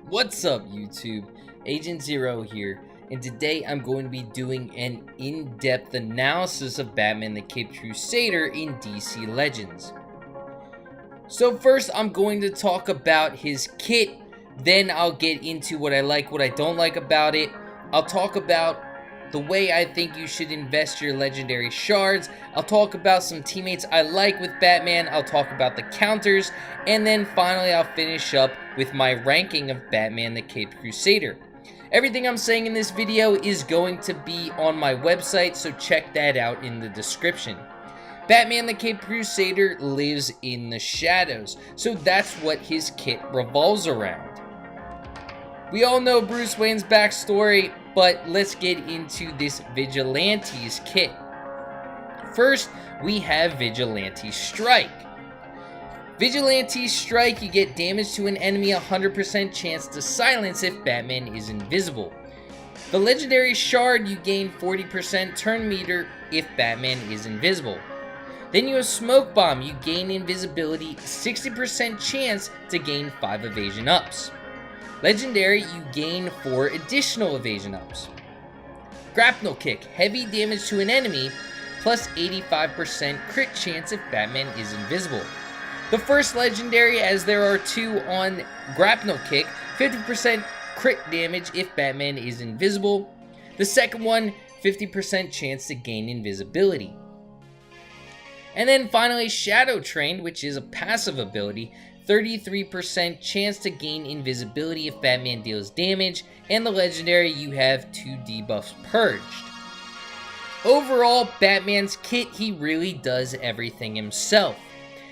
What's up YouTube? Agent Zero here, and today I'm going to be doing an in-depth analysis of Batman the Caped Crusader in DC Legends. So first I'm going to talk about his kit, then I'll get into what I like, what I don't like about it. I'll talk about the way I think you should invest your legendary shards. I'll talk about some teammates I like with Batman. I'll talk about the counters. And then finally I'll finish up with my ranking of Batman the Caped Crusader. Everything I'm saying in this video is going to be on my website, so check that out in the description. Batman the Caped Crusader lives in the shadows, so that's what his kit revolves around. We all know Bruce Wayne's backstory, but let's get into this Vigilantes Kit. First, we have Vigilante Strike. Vigilante Strike, you get damage to an enemy, 100% chance to silence if Batman is invisible. The legendary shard, you gain 40% turn meter if Batman is invisible. Then you have Smoke Bomb, you gain invisibility, 60% chance to gain 5 evasion ups. Legendary, you gain 4 additional evasion ups. Grapnel Kick, heavy damage to an enemy, plus 85% crit chance if Batman is invisible. The first legendary, as there are 2 on Grapnel Kick, 50% crit damage if Batman is invisible. The second one, 50% chance to gain invisibility. And then finally, Shadow Trained, which is a passive ability, 33% chance to gain invisibility if Batman deals damage, and the legendary, you have 2 debuffs purged. Overall, Batman's kit, he really does everything himself.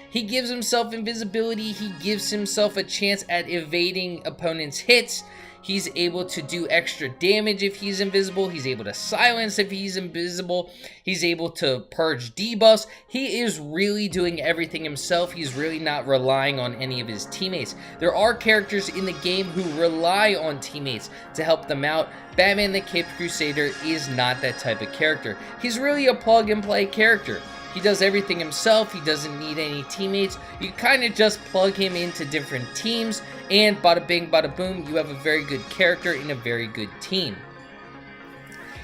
He gives himself invisibility, he gives himself a chance at evading opponents' hits, he's able to do extra damage if he's invisible, he's able to silence if he's invisible, he's able to purge debuffs. He is really doing everything himself. He's really not relying on any of his teammates. There are characters in the game who rely on teammates to help them out. Batman the Caped Crusader is not that type of character. He's really a plug-and-play character. He does everything himself, he doesn't need any teammates. You kind of just plug him into different teams, and bada bing, bada boom, you have a very good character in a very good team.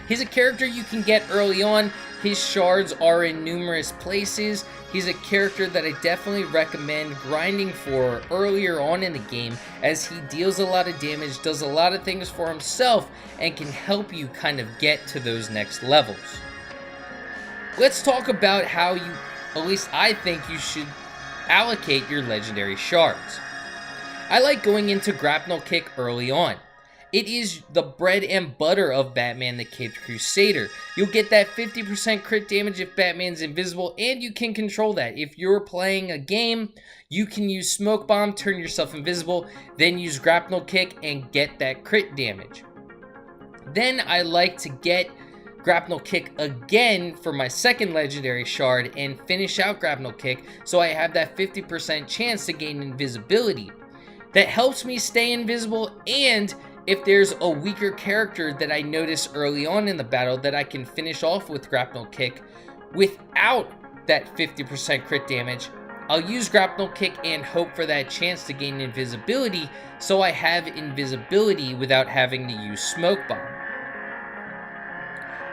He's a character you can get early on. His shards are in numerous places. He's a character that I definitely recommend grinding for earlier on in the game, as he deals a lot of damage, does a lot of things for himself, and can help you kind of get to those next levels. Let's talk about how you, at least I think you should allocate your legendary shards. I like going into Grapnel Kick early on. It is the bread and butter of Batman the Caped Crusader. You'll get that 50% crit damage if Batman's invisible, and you can control that. If you're playing a game, you can use Smoke Bomb, turn yourself invisible, then use Grapnel Kick and get that crit damage. Then I like to get Grapnel Kick again for my second legendary shard and finish out Grapnel Kick, so I have that 50% chance to gain invisibility. That helps me stay invisible, and if there's a weaker character that I notice early on in the battle that I can finish off with Grapnel Kick without that 50% crit damage, I'll use Grapnel Kick and hope for that chance to gain invisibility, so I have invisibility without having to use Smoke Bomb.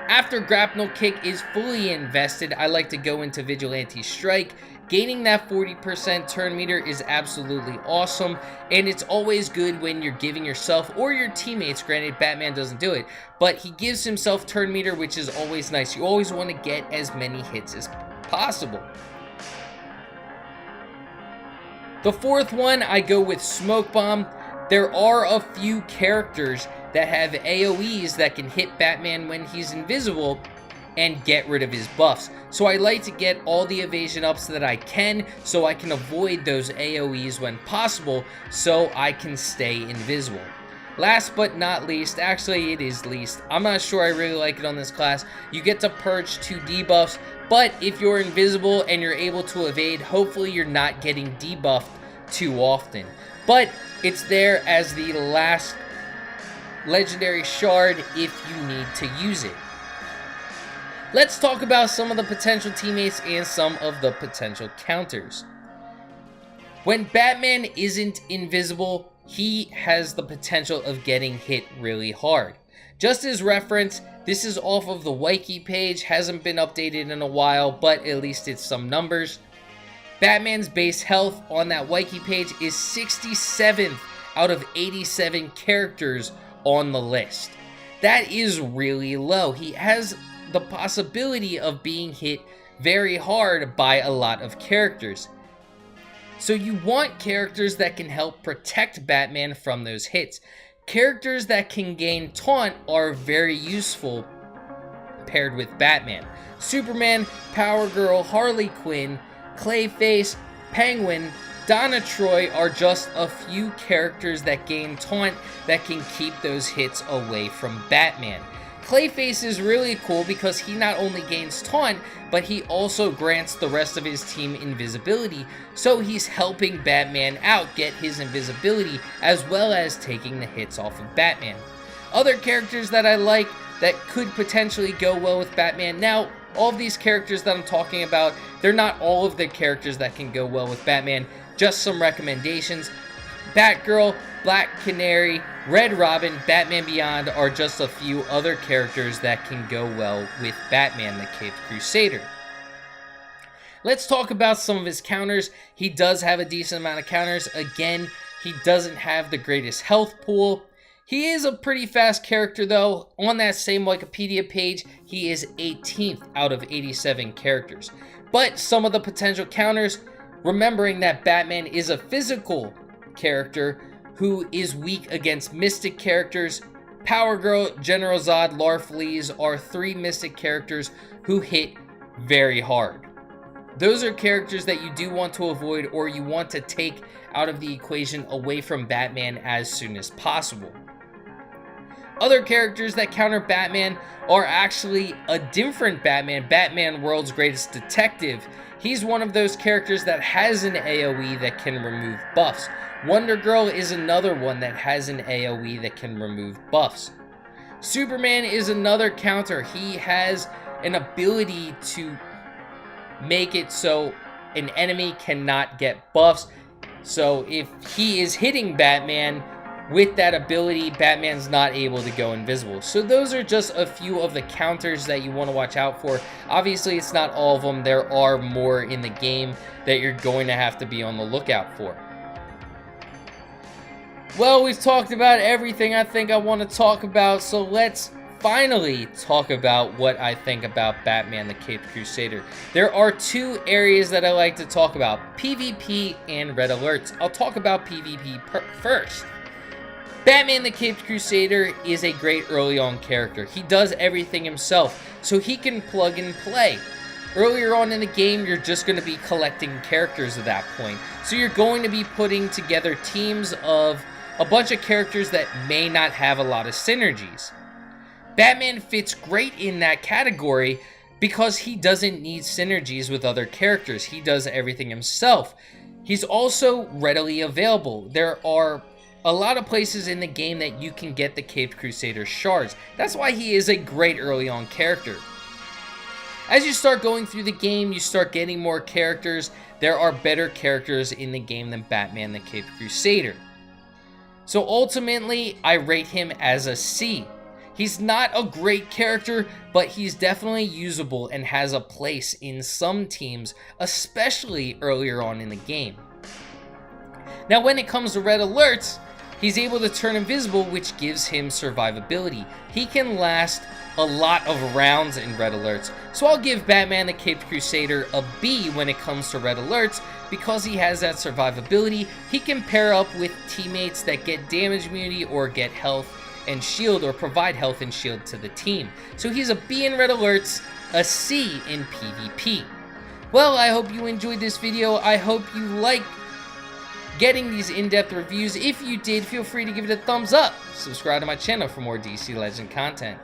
After Grapnel Kick is fully invested, I like to go into Vigilante Strike. Gaining that 40% turn meter is absolutely awesome, and it's always good when you're giving yourself or your teammates, granted Batman doesn't do it, but he gives himself turn meter, which is always nice. You always want to get as many hits as possible. The fourth one, I go with Smoke Bomb. There are a few characters that have AoEs that can hit Batman when he's invisible and get rid of his buffs. So I like to get all the evasion ups that I can, so I can avoid those AoEs when possible, so I can stay invisible. Last but not least, actually it is least, I'm not sure I really like it on this class, you get to purge 2 debuffs, but if you're invisible and you're able to evade, hopefully you're not getting debuffed too often. But it's there as the last legendary shard if you need to use it. Let's talk about some of the potential teammates and some of the potential counters. When Batman isn't invisible, he has the potential of getting hit really hard. Just as reference, this is off of the Wiki page, hasn't been updated in a while, but at least it's some numbers. Batman's base health on that Wiki page is 67th out of 87 characters on the list. That is really low. He has the possibility of being hit very hard by a lot of characters. So you want characters that can help protect Batman from those hits. Characters that can gain taunt are very useful paired with Batman. Superman, Power Girl, Harley Quinn, Clayface, Penguin, Donna Troy are just a few characters that gain taunt that can keep those hits away from Batman. Clayface is really cool because he not only gains taunt, but he also grants the rest of his team invisibility, so he's helping Batman out get his invisibility as well as taking the hits off of Batman. Other characters that I like that could potentially go well with Batman. Now, all of these characters that I'm talking about, they're not all of the characters that can go well with Batman, just some recommendations. Batgirl, Black Canary, Red Robin, Batman Beyond are just a few other characters that can go well with Batman the Caped Crusader. Let's talk about some of his counters. He does have a decent amount of counters. Again, he doesn't have the greatest health pool. He is a pretty fast character though. On that same Wikipedia page, he is 18th out of 87 characters. But some of the potential counters, remembering that Batman is a physical character who is weak against mystic characters. Power Girl, General Zod, Larfleeze are three mystic characters who hit very hard. Those are characters that you do want to avoid or you want to take out of the equation away from Batman as soon as possible. Other characters that counter Batman are actually a different Batman, Batman World's Greatest Detective. He's one of those characters that has an AoE that can remove buffs. Wonder Girl is another one that has an AoE that can remove buffs. Superman is another counter. He has an ability to make it so an enemy cannot get buffs. So if he is hitting Batman with that ability, Batman's not able to go invisible. So those are just a few of the counters that you want to watch out for. Obviously, it's not all of them. There are more in the game that you're going to have to be on the lookout for. Well, we've talked about everything I think I want to talk about, so let's finally talk about what I think about Batman the Caped Crusader. There are two areas that I like to talk about, PvP and red alerts. I'll talk about PvP first. Batman the Caped Crusader is a great early on character. He does everything himself, so he can plug and play. Earlier on in the game, you're just going to be collecting characters at that point. So you're going to be putting together teams of a bunch of characters that may not have a lot of synergies. Batman fits great in that category because he doesn't need synergies with other characters. He does everything himself. He's also readily available. There are a lot of places in the game that you can get the Caped Crusader shards. That's why he is a great early on character. As you start going through the game, you start getting more characters. There are better characters in the game than Batman the Caped Crusader. So ultimately, I rate him as a C. He's not a great character, but he's definitely usable and has a place in some teams, especially earlier on in the game. Now when it comes to red alerts, he's able to turn invisible, which gives him survivability. He can last a lot of rounds in red alerts, so I'll give Batman the Caped Crusader a B when it comes to red alerts because he has that survivability. He can pair up with teammates that get damage immunity or get health and shield or provide health and shield to the team. So he's a B in red alerts, a C in PvP. Well, I hope you enjoyed this video. I hope you like getting these in-depth reviews. If you did, feel free to give it a thumbs up. Subscribe to my channel for more DC Legend content.